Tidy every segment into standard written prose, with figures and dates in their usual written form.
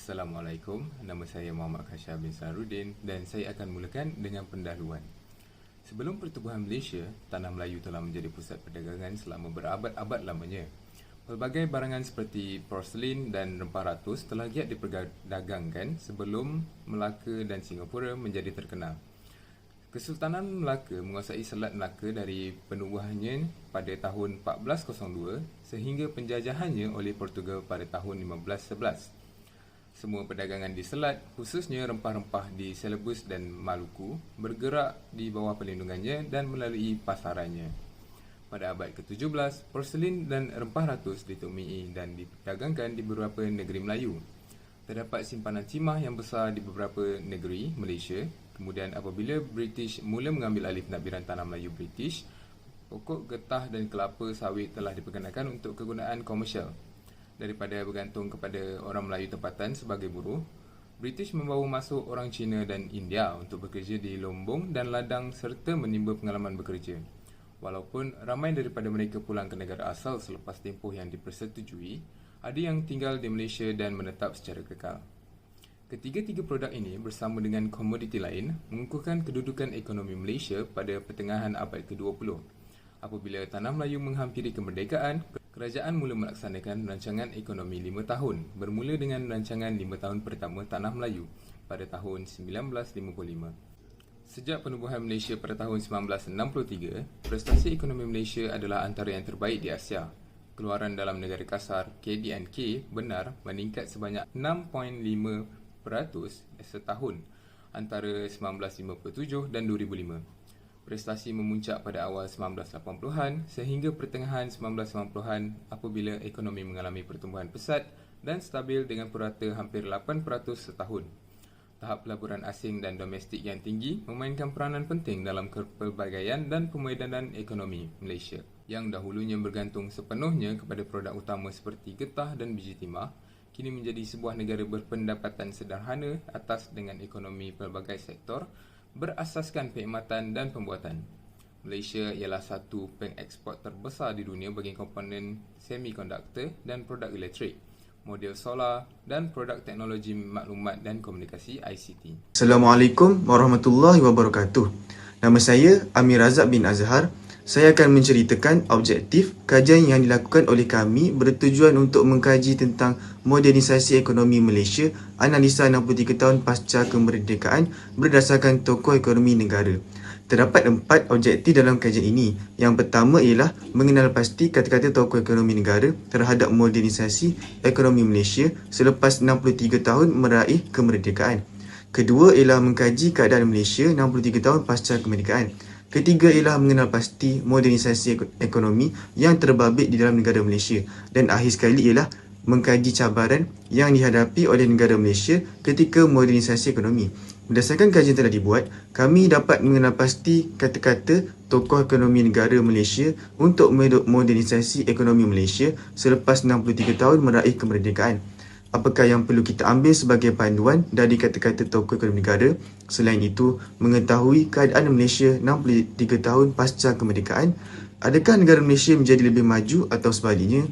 Assalamualaikum, nama saya Muhammad Khashab bin Sarudin dan saya akan mulakan dengan pendahuluan. Sebelum pertubuhan Malaysia, Tanah Melayu telah menjadi pusat perdagangan selama berabad-abad lamanya. Pelbagai barangan seperti porselin dan rempah ratus telah giat diperdagangkan sebelum Melaka dan Singapura menjadi terkenal. Kesultanan Melaka menguasai Selat Melaka dari penubuhannya pada tahun 1402 sehingga penjajahannya oleh Portugal pada tahun 1511. Semua perdagangan di Selat, khususnya rempah-rempah di Celebes dan Maluku, bergerak di bawah perlindungannya dan melalui pasarannya. Pada abad ke-17, porselin dan rempah ratus ditemui dan diperdagangkan di beberapa negeri Melayu. Terdapat simpanan timah yang besar di beberapa negeri Malaysia. Kemudian apabila British mula mengambil alih pentadbiran Tanah Melayu British, pokok getah dan kelapa sawit telah diperkenalkan untuk kegunaan komersial. Daripada bergantung kepada orang Melayu tempatan sebagai buruh, British membawa masuk orang Cina dan India untuk bekerja di lombong dan ladang serta menimba pengalaman bekerja. Walaupun ramai daripada mereka pulang ke negara asal selepas tempoh yang dipersetujui, ada yang tinggal di Malaysia dan menetap secara kekal. Ketiga-tiga produk ini bersama dengan komoditi lain mengukuhkan kedudukan ekonomi Malaysia pada pertengahan abad ke-20. Apabila Tanah Melayu menghampiri kemerdekaan, kerajaan mula melaksanakan rancangan ekonomi 5 tahun bermula dengan rancangan 5 tahun pertama Tanah Melayu pada tahun 1955. Sejak penubuhan Malaysia pada tahun 1963, prestasi ekonomi Malaysia adalah antara yang terbaik di Asia. Keluaran dalam negara kasar KDNK benar meningkat sebanyak 6.5% setahun antara 1957 dan 2005. Prestasi memuncak pada awal 1980-an sehingga pertengahan 1990-an apabila ekonomi mengalami pertumbuhan pesat dan stabil dengan purata hampir 8% setahun. Tahap pelaburan asing dan domestik yang tinggi memainkan peranan penting dalam kepelbagaian dan pemedanan ekonomi Malaysia yang dahulunya bergantung sepenuhnya kepada produk utama seperti getah dan biji timah, kini menjadi sebuah negara berpendapatan sederhana atas dengan ekonomi pelbagai sektor berasaskan perkhidmatan dan pembuatan. Malaysia ialah satu pengekspor terbesar di dunia bagi komponen semikonduktor dan produk elektrik, model solar dan produk teknologi maklumat dan komunikasi ICT. Assalamualaikum warahmatullahi wabarakatuh. Nama saya Amir Razak bin Azhar. Saya akan menceritakan objektif kajian yang dilakukan oleh kami bertujuan untuk mengkaji tentang modernisasi ekonomi Malaysia, analisa 63 tahun pasca kemerdekaan berdasarkan tokoh ekonomi negara. Terdapat 4 objektif dalam kajian ini. Yang pertama ialah mengenal pasti kata-kata tokoh ekonomi negara terhadap modernisasi ekonomi Malaysia selepas 63 tahun meraih kemerdekaan. Kedua ialah mengkaji keadaan Malaysia 63 tahun pasca kemerdekaan. Ketiga ialah mengenal pasti modernisasi ekonomi yang terbabit di dalam negara Malaysia. Dan akhir sekali ialah mengkaji cabaran yang dihadapi oleh negara Malaysia ketika modernisasi ekonomi. Berdasarkan kajian telah dibuat, kami dapat mengenal pasti kata-kata tokoh ekonomi negara Malaysia untuk modernisasi ekonomi Malaysia selepas 63 tahun meraih kemerdekaan. Apakah yang perlu kita ambil sebagai panduan dari kata-kata tokoh ekonomi negara? Selain itu, mengetahui keadaan Malaysia 63 tahun pasca kemerdekaan, adakah negara Malaysia menjadi lebih maju atau sebaliknya?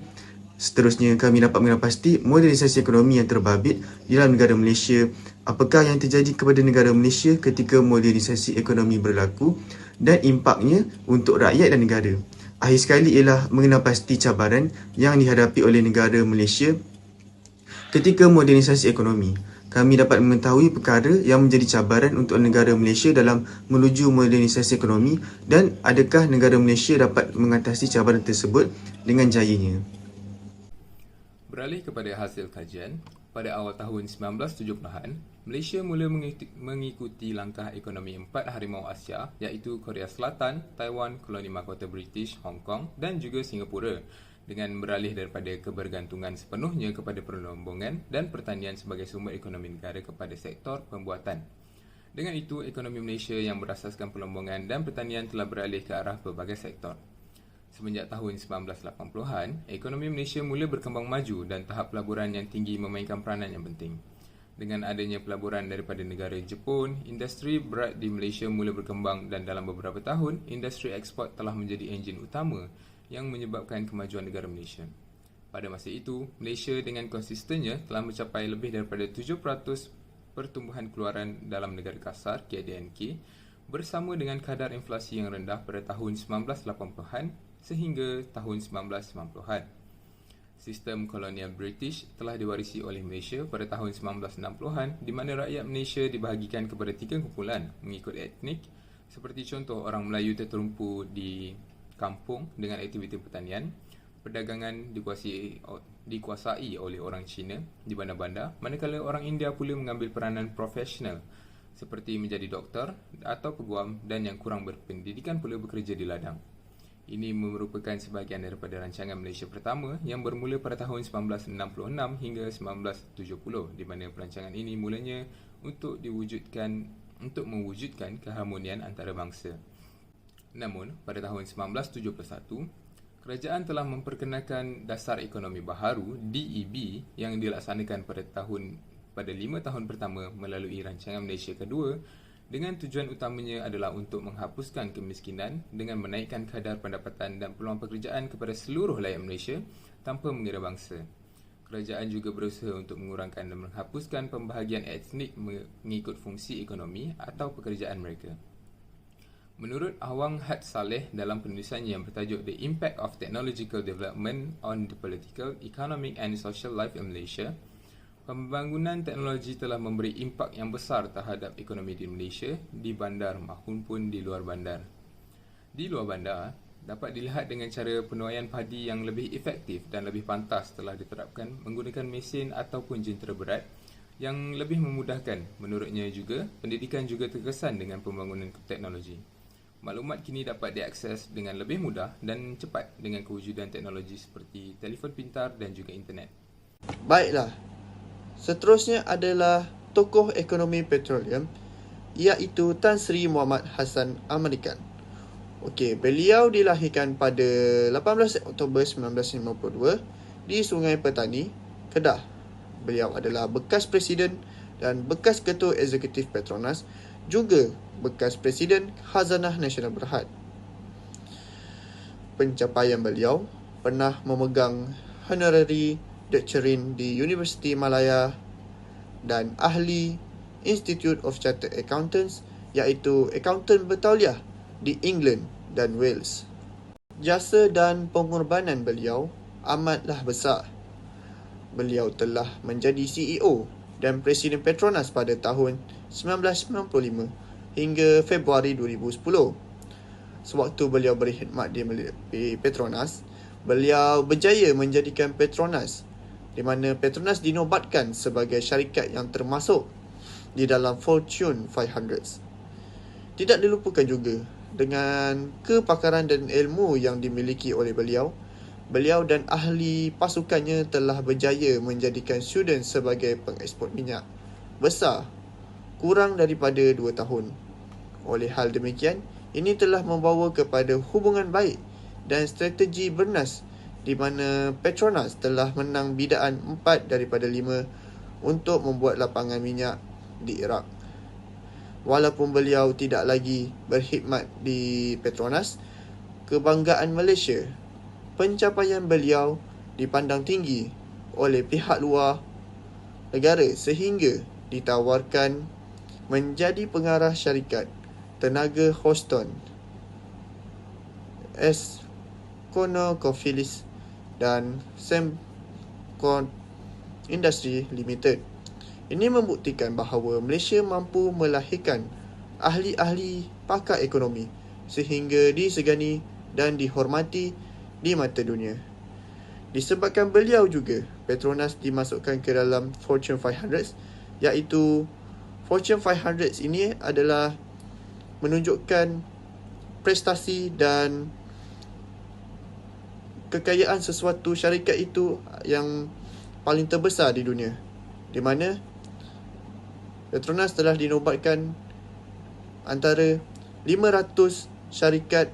Seterusnya, kami dapat mengenal pasti modernisasi ekonomi yang terbabit di dalam negara Malaysia. Apakah yang terjadi kepada negara Malaysia ketika modernisasi ekonomi berlaku dan impaknya untuk rakyat dan negara. Akhir sekali ialah mengenal pasti cabaran yang dihadapi oleh negara Malaysia ketika modernisasi ekonomi. Kami dapat mengetahui perkara yang menjadi cabaran untuk negara Malaysia dalam menuju modernisasi ekonomi dan adakah negara Malaysia dapat mengatasi cabaran tersebut dengan jayanya. Beralih kepada hasil kajian, pada awal tahun 1970-an, Malaysia mula mengikuti langkah ekonomi 4 harimau Asia iaitu Korea Selatan, Taiwan, koloni mahkota British, Hong Kong dan juga Singapura dengan beralih daripada kebergantungan sepenuhnya kepada perlombongan dan pertanian sebagai sumber ekonomi negara kepada sektor pembuatan. Dengan itu, ekonomi Malaysia yang berasaskan perlombongan dan pertanian telah beralih ke arah pelbagai sektor. Semenjak tahun 1980-an, ekonomi Malaysia mula berkembang maju dan tahap pelaburan yang tinggi memainkan peranan yang penting. Dengan adanya pelaburan daripada negara Jepun, industri berat di Malaysia mula berkembang dan dalam beberapa tahun, industri ekspor telah menjadi enjin utama yang menyebabkan kemajuan negara Malaysia. Pada masa itu, Malaysia dengan konsistennya telah mencapai lebih daripada 7% pertumbuhan keluaran dalam negara kasar (KDNK) bersama dengan kadar inflasi yang rendah pada tahun 1980-an sehingga tahun 1990-an. Sistem kolonial British telah diwarisi oleh Malaysia pada tahun 1960-an di mana rakyat Malaysia dibahagikan kepada 3 kumpulan mengikut etnik, seperti contoh orang Melayu tertumpu di kampung dengan aktiviti pertanian, perdagangan dikuasai oleh orang Cina di bandar-bandar, manakala orang India pula mengambil peranan profesional seperti menjadi doktor atau peguam dan yang kurang berpendidikan pula bekerja di ladang. Ini merupakan sebahagian daripada rancangan Malaysia pertama yang bermula pada tahun 1966 hingga 1970 di mana perancangan ini mulanya untuk mewujudkan keharmonian antara bangsa. Namun, pada tahun 1971, kerajaan telah memperkenalkan Dasar Ekonomi Baharu (DEB) yang dilaksanakan pada 5 tahun pertama melalui rancangan Malaysia kedua dengan tujuan utamanya adalah untuk menghapuskan kemiskinan dengan menaikkan kadar pendapatan dan peluang pekerjaan kepada seluruh rakyat Malaysia tanpa mengira bangsa. Kerajaan juga berusaha untuk mengurangkan dan menghapuskan pembahagian etnik mengikut fungsi ekonomi atau pekerjaan mereka. Menurut Awang Had Saleh dalam penulisannya yang bertajuk The Impact of Technological Development on the Political, Economic and Social Life in Malaysia, pembangunan teknologi telah memberi impak yang besar terhadap ekonomi di Malaysia, di bandar maupun di luar bandar. Di luar bandar, dapat dilihat dengan cara penuaian padi yang lebih efektif dan lebih pantas telah diterapkan menggunakan mesin ataupun jentera berat yang lebih memudahkan. Menurutnya juga, pendidikan juga terkesan dengan pembangunan teknologi. Maklumat kini dapat diakses dengan lebih mudah dan cepat dengan kewujudan teknologi seperti telefon pintar dan juga internet. Baiklah, seterusnya adalah tokoh ekonomi petroleum iaitu Tan Sri Muhammad Hassan American. Beliau dilahirkan pada 18 Oktober 1952 di Sungai Petani, Kedah. Beliau adalah bekas Presiden dan bekas Ketua Eksekutif Petronas, juga bekas Presiden Khazanah Nasional Berhad. Pencapaian beliau pernah memegang honorary doctorate di Universiti Malaya dan ahli Institute of Chartered Accountants iaitu Accountant Bertauliah di England dan Wales. Jasa dan pengorbanan beliau amatlah besar. Beliau telah menjadi CEO dan Presiden Petronas pada tahun 1995 hingga Februari 2010. Sewaktu beliau berkhidmat di Petronas, beliau berjaya menjadikan Petronas di mana Petronas dinobatkan sebagai syarikat yang termasuk di dalam Fortune 500. Tidak dilupakan juga dengan kepakaran dan ilmu yang dimiliki oleh beliau dan ahli pasukannya telah berjaya menjadikan Sudan sebagai pengeksport minyak besar kurang daripada 2 tahun. Oleh hal demikian, ini telah membawa kepada hubungan baik dan strategi bernas di mana Petronas telah menang bidaan 4 daripada 5 untuk membuat lapangan minyak di Iraq. Walaupun beliau tidak lagi berkhidmat di Petronas, kebanggaan Malaysia, pencapaian beliau dipandang tinggi oleh pihak luar negara sehingga ditawarkan menjadi pengarah syarikat Tenaga Houston, ConocoPhillips dan Sembcorp Industries Limited. Ini membuktikan bahawa Malaysia mampu melahirkan ahli-ahli pakar ekonomi sehingga disegani dan dihormati di mata dunia. Disebabkan beliau juga, Petronas dimasukkan ke dalam Fortune 500, iaitu Fortune 500 ini adalah menunjukkan prestasi dan kekayaan sesuatu syarikat itu yang paling terbesar di dunia, di mana Petronas telah dinobatkan antara 500 syarikat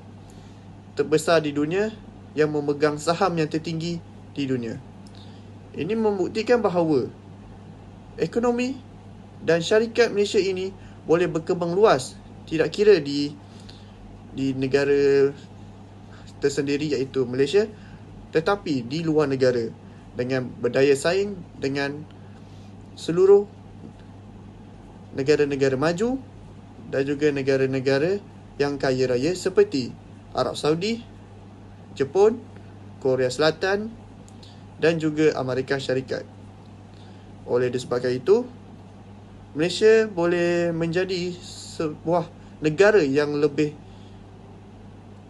terbesar di dunia yang memegang saham yang tertinggi di dunia. Ini membuktikan bahawa ekonomi dan syarikat Malaysia ini boleh berkembang luas, tidak kira di negara tersendiri iaitu Malaysia, tetapi di luar negara. dengan berdaya saing dengan seluruh negara-negara maju dan juga negara-negara yang kaya raya seperti Arab Saudi, Jepun, Korea Selatan dan juga Amerika Syarikat. Oleh disebabkan itu, Malaysia boleh menjadi sebuah negara yang lebih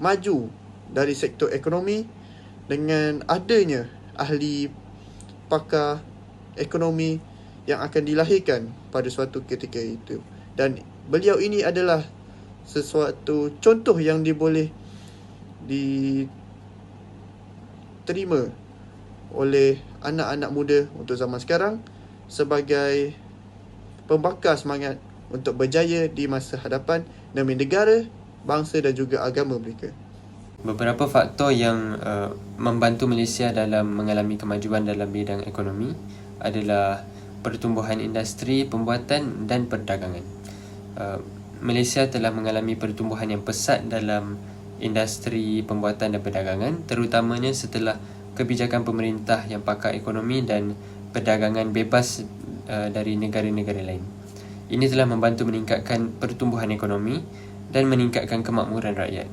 maju dari sektor ekonomi dengan adanya ahli pakar ekonomi yang akan dilahirkan pada suatu ketika itu. Dan beliau ini adalah sesuatu contoh yang boleh diterima oleh anak-anak muda untuk zaman sekarang sebagai pembakar semangat untuk berjaya di masa hadapan demi negara, bangsa dan juga agama mereka. Beberapa faktor yang membantu Malaysia dalam mengalami kemajuan dalam bidang ekonomi adalah pertumbuhan industri, pembuatan dan perdagangan. Malaysia telah mengalami pertumbuhan yang pesat dalam industri pembuatan dan perdagangan, terutamanya setelah kebijakan pemerintah yang pakar ekonomi dan perdagangan bebas dari negara-negara lain. Ini telah membantu meningkatkan pertumbuhan ekonomi dan meningkatkan kemakmuran rakyat.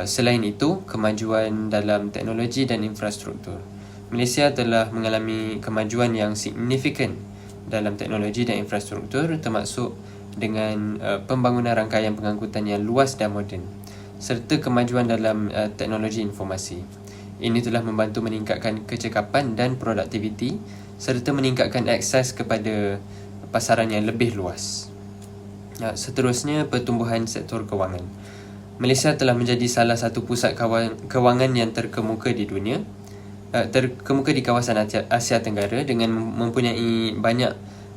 Selain itu, kemajuan dalam teknologi dan infrastruktur. Malaysia telah mengalami kemajuan yang signifikan dalam teknologi dan infrastruktur, termasuk dengan pembangunan rangkaian pengangkutan yang luas dan moden, serta kemajuan dalam teknologi informasi. Ini telah membantu meningkatkan kecekapan dan produktiviti serta meningkatkan akses kepada pasaran yang lebih luas. Seterusnya, pertumbuhan sektor kewangan. Malaysia telah menjadi salah satu pusat kewangan yang terkemuka di dunia, terkemuka di kawasan Asia Tenggara dengan mempunyai banyak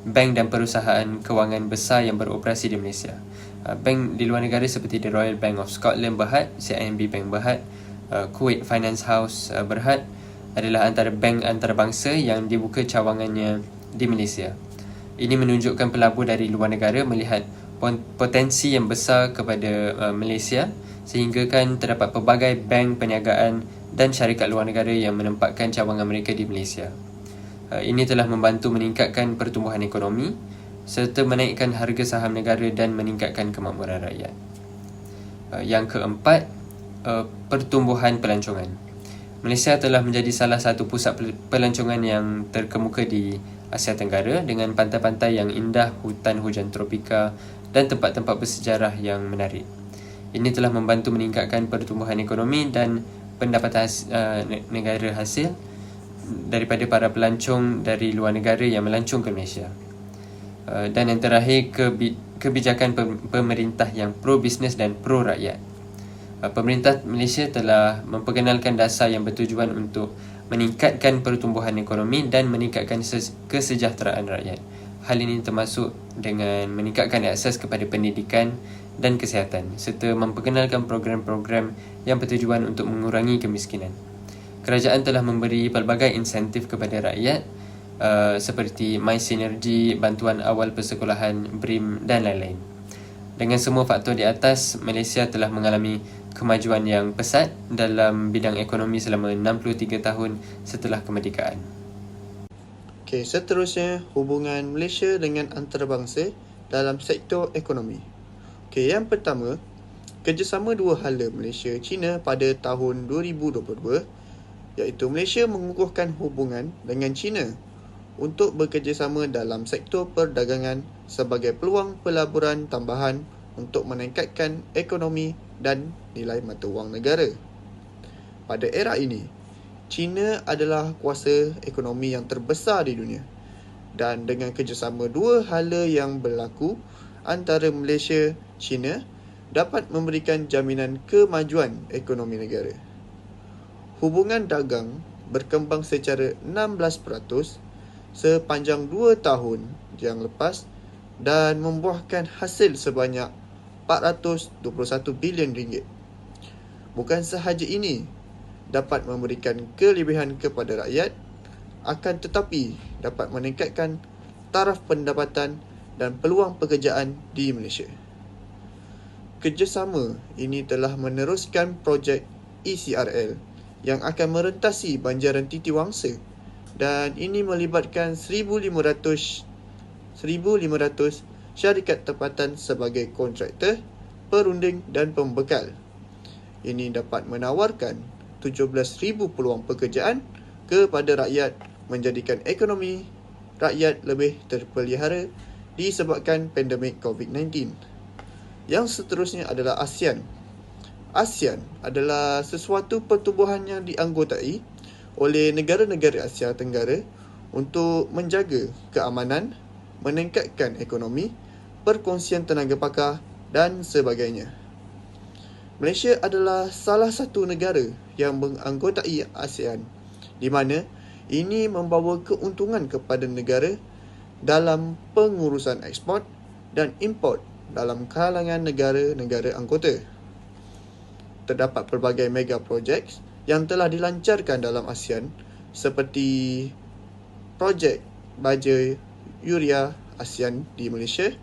bank dan perusahaan kewangan besar yang beroperasi di Malaysia. Bank di luar negara seperti The Royal Bank of Scotland Berhad, CIMB Bank Berhad, Kuwait Finance House Berhad adalah antara bank antarabangsa yang dibuka cawangannya di Malaysia. Ini menunjukkan pelabur dari luar negara melihat potensi yang besar kepada Malaysia, sehingga kan terdapat pelbagai bank perniagaan dan syarikat luar negara yang menempatkan cawangan mereka di Malaysia. Ini telah membantu meningkatkan pertumbuhan ekonomi serta menaikkan harga saham negara dan meningkatkan kemakmuran rakyat. Yang keempat, pertumbuhan pelancongan. Malaysia telah menjadi salah satu pusat pelancongan yang terkemuka di Asia Tenggara dengan pantai-pantai yang indah, hutan hujan tropika dan tempat-tempat bersejarah yang menarik. Ini telah membantu meningkatkan pertumbuhan ekonomi dan pendapatan negara hasil daripada para pelancong dari luar negara yang melancong ke Malaysia. Dan yang terakhir, kebijakan pemerintah yang pro-bisnes dan pro-rakyat. Pemerintah Malaysia telah memperkenalkan dasar yang bertujuan untuk meningkatkan pertumbuhan ekonomi dan meningkatkan kesejahteraan rakyat. Hal ini termasuk dengan meningkatkan akses kepada pendidikan dan kesihatan serta memperkenalkan program-program yang bertujuan untuk mengurangi kemiskinan. Kerajaan telah memberi pelbagai insentif kepada rakyat seperti MySynergy, bantuan awal persekolahan, BRIM dan lain-lain. Dengan semua faktor di atas, Malaysia telah mengalami kemajuan yang pesat dalam bidang ekonomi selama 63 tahun setelah kemerdekaan. Okey, seterusnya hubungan Malaysia dengan antarabangsa dalam sektor ekonomi. Okey, yang pertama, kerjasama dua hala Malaysia-China pada tahun 2022, iaitu Malaysia mengukuhkan hubungan dengan China untuk bekerjasama dalam sektor perdagangan sebagai peluang pelaburan tambahan untuk meningkatkan ekonomi dan nilai mata wang negara. Pada era ini, China adalah kuasa ekonomi yang terbesar di dunia, dan dengan kerjasama dua hala yang berlaku antara Malaysia, China dapat memberikan jaminan kemajuan ekonomi negara. Hubungan dagang berkembang secara 16% sepanjang 2 tahun yang lepas dan membuahkan hasil sebanyak 421 bilion ringgit. Bukan sahaja ini dapat memberikan kelebihan kepada rakyat, akan tetapi dapat meningkatkan taraf pendapatan dan peluang pekerjaan di Malaysia. Kerjasama ini telah meneruskan projek ECRL yang akan merentasi banjaran titiwangsa dan ini melibatkan 1,500 syarikat tempatan sebagai kontraktor, perunding dan pembekal. Ini dapat menawarkan 17,000 peluang pekerjaan kepada rakyat, menjadikan ekonomi rakyat lebih terpelihara disebabkan pandemik COVID-19. Yang seterusnya adalah ASEAN. ASEAN adalah sesuatu pertubuhan yang dianggotai oleh negara-negara Asia Tenggara untuk menjaga keamanan, meningkatkan ekonomi, perkongsian tenaga pakar dan sebagainya. Malaysia adalah salah satu negara yang menganggotai ASEAN, di mana ini membawa keuntungan kepada negara dalam pengurusan ekspor dan import dalam kalangan negara-negara anggota. Terdapat pelbagai mega projek yang telah dilancarkan dalam ASEAN seperti projek baja Yuria ASEAN di Malaysia,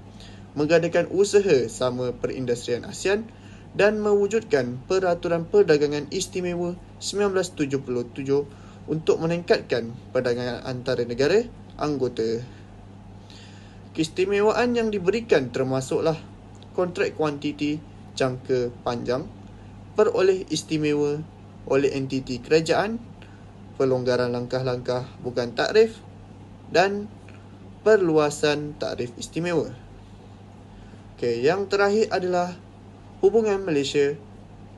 mengadakan usaha sama perindustrian ASEAN dan mewujudkan Peraturan Perdagangan Istimewa 1977 untuk meningkatkan perdagangan antara negara anggota. Keistimewaan yang diberikan termasuklah kontrak kuantiti jangka panjang, peroleh istimewa oleh entiti kerajaan, pelonggaran langkah-langkah bukan takrif dan perluasan takrif istimewa. Yang terakhir adalah hubungan Malaysia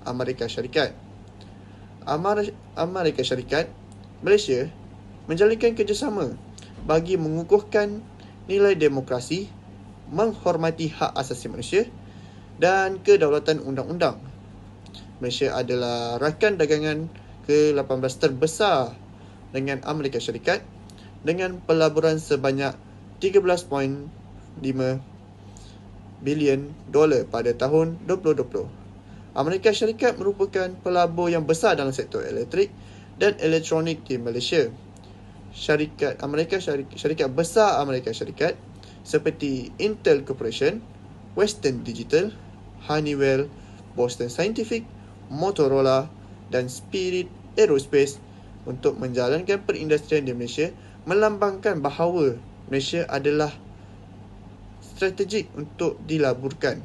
Amerika Syarikat. Amerika Syarikat Malaysia menjalinkan kerjasama bagi mengukuhkan nilai demokrasi, menghormati hak asasi manusia dan kedaulatan undang-undang. Malaysia adalah rakan dagangan ke-18 terbesar dengan Amerika Syarikat dengan pelaburan sebanyak $13.5 bilion pada tahun 2020. Amerika Syarikat merupakan pelabur yang besar dalam sektor elektrik dan elektronik di Malaysia. Syarikat besar Amerika Syarikat seperti Intel Corporation, Western Digital, Honeywell, Boston Scientific, Motorola dan Spirit Aerospace untuk menjalankan perindustrian di Malaysia melambangkan bahawa Malaysia adalah strategik untuk dilaburkan.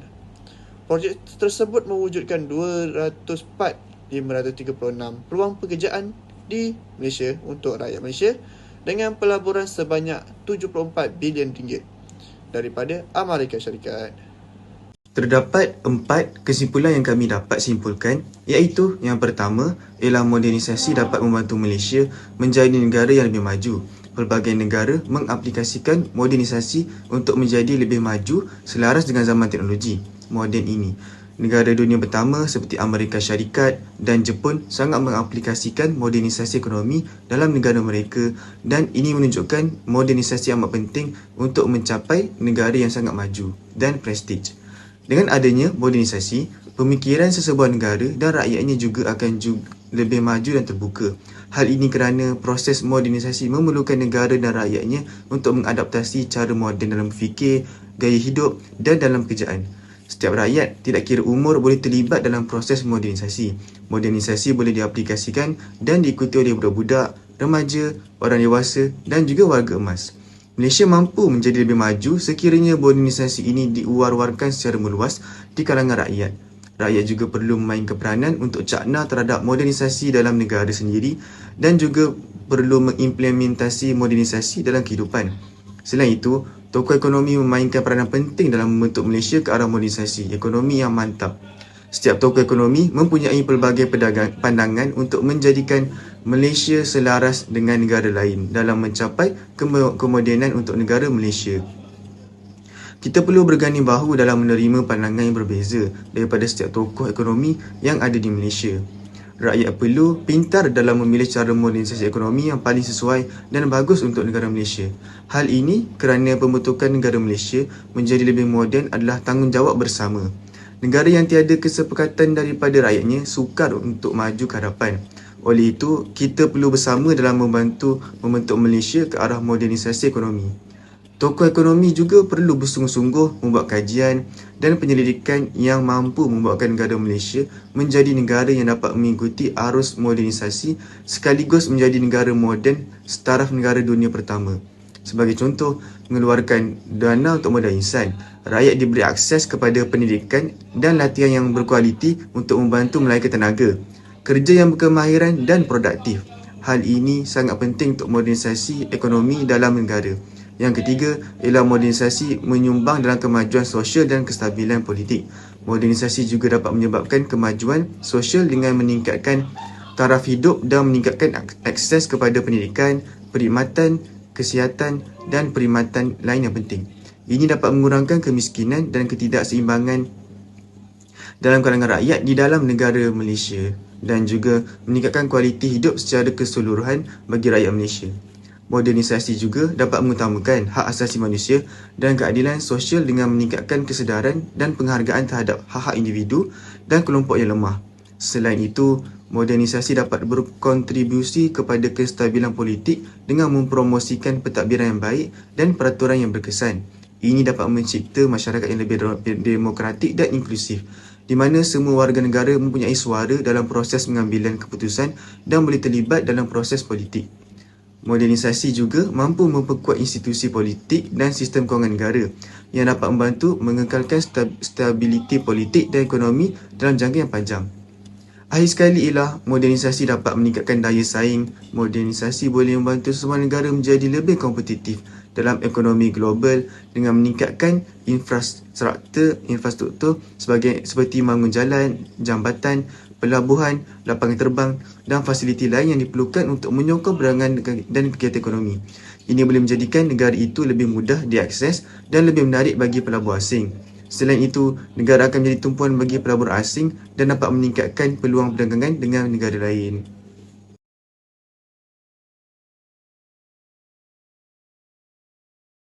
Projek tersebut mewujudkan 204,536 peluang pekerjaan di Malaysia untuk rakyat Malaysia dengan pelaburan sebanyak RM74 bilion daripada Amerika Syarikat. Terdapat 4 kesimpulan yang kami dapat simpulkan, iaitu yang pertama ialah modernisasi dapat membantu Malaysia menjadi negara yang lebih maju. Pelbagai negara mengaplikasikan modernisasi untuk menjadi lebih maju selaras dengan zaman teknologi moden ini. Negara dunia pertama seperti Amerika Syarikat dan Jepun sangat mengaplikasikan modernisasi ekonomi dalam negara mereka dan ini menunjukkan modernisasi amat penting untuk mencapai negara yang sangat maju dan prestij. Dengan adanya modernisasi, pemikiran sesebuah negara dan rakyatnya juga akan lebih maju dan terbuka. Hal ini kerana proses modernisasi memerlukan negara dan rakyatnya untuk mengadaptasi cara moden dalam berfikir, gaya hidup dan dalam pekerjaan. Setiap rakyat, tidak kira umur, boleh terlibat dalam proses modernisasi. Modernisasi boleh diaplikasikan dan diikuti oleh budak-budak, remaja, orang dewasa dan juga warga emas. Malaysia mampu menjadi lebih maju sekiranya modernisasi ini diwar-warkan secara meluas di kalangan rakyat. Rakyat juga perlu memainkan peranan untuk cakna terhadap modernisasi dalam negara sendiri dan juga perlu mengimplementasi modernisasi dalam kehidupan. Selain itu, tokoh ekonomi memainkan peranan penting dalam membentuk Malaysia ke arah modernisasi ekonomi yang mantap. Setiap tokoh ekonomi mempunyai pelbagai pandangan untuk menjadikan Malaysia selaras dengan negara lain dalam mencapai kemodenan untuk negara Malaysia. Kita perlu berganding bahu dalam menerima pandangan yang berbeza daripada setiap tokoh ekonomi yang ada di Malaysia. Rakyat perlu pintar dalam memilih cara modernisasi ekonomi yang paling sesuai dan bagus untuk negara Malaysia. Hal ini kerana pembentukan negara Malaysia menjadi lebih moden adalah tanggungjawab bersama. Negara yang tiada kesepakatan daripada rakyatnya sukar untuk maju ke hadapan. Oleh itu, kita perlu bersama dalam membantu membentuk Malaysia ke arah modernisasi ekonomi. Tokoh ekonomi juga perlu bersungguh-sungguh membuat kajian dan penyelidikan yang mampu membuatkan negara Malaysia menjadi negara yang dapat mengikuti arus modernisasi sekaligus menjadi negara moden setaraf negara dunia pertama. Sebagai contoh, mengeluarkan dana untuk modal insan, rakyat diberi akses kepada pendidikan dan latihan yang berkualiti untuk membantu melahirkan tenaga, kerja yang berkemahiran dan produktif. Hal ini sangat penting untuk modernisasi ekonomi dalam negara. Yang ketiga ialah modernisasi menyumbang dalam kemajuan sosial dan kestabilan politik. Modernisasi juga dapat menyebabkan kemajuan sosial dengan meningkatkan taraf hidup dan meningkatkan akses kepada pendidikan, perkhidmatan, kesihatan dan perkhidmatan lain yang penting. Ini dapat mengurangkan kemiskinan dan ketidakseimbangan dalam kalangan rakyat di dalam negara Malaysia dan juga meningkatkan kualiti hidup secara keseluruhan bagi rakyat Malaysia. Modernisasi juga dapat mengutamakan hak asasi manusia dan keadilan sosial dengan meningkatkan kesedaran dan penghargaan terhadap hak-hak individu dan kelompok yang lemah. Selain itu, modernisasi dapat berkontribusi kepada kestabilan politik dengan mempromosikan pentadbiran yang baik dan peraturan yang berkesan. Ini dapat mencipta masyarakat yang lebih demokratik dan inklusif, di mana semua warga negara mempunyai suara dalam proses pengambilan keputusan dan boleh terlibat dalam proses politik. Modernisasi juga mampu memperkuat institusi politik dan sistem kewangan negara yang dapat membantu mengekalkan stabiliti politik dan ekonomi dalam jangka yang panjang. Akhir sekali ialah modernisasi dapat meningkatkan daya saing. Modernisasi boleh membantu semua negara menjadi lebih kompetitif dalam ekonomi global dengan meningkatkan infrastruktur seperti membangun jalan, jambatan, pelabuhan, lapangan terbang dan fasiliti lain yang diperlukan untuk menyokong perdagangan dan kegiatan ekonomi. Ini boleh menjadikan negara itu lebih mudah diakses dan lebih menarik bagi pelabur asing. Selain itu, negara akan menjadi tumpuan bagi pelabur asing dan dapat meningkatkan peluang perdagangan dengan negara lain.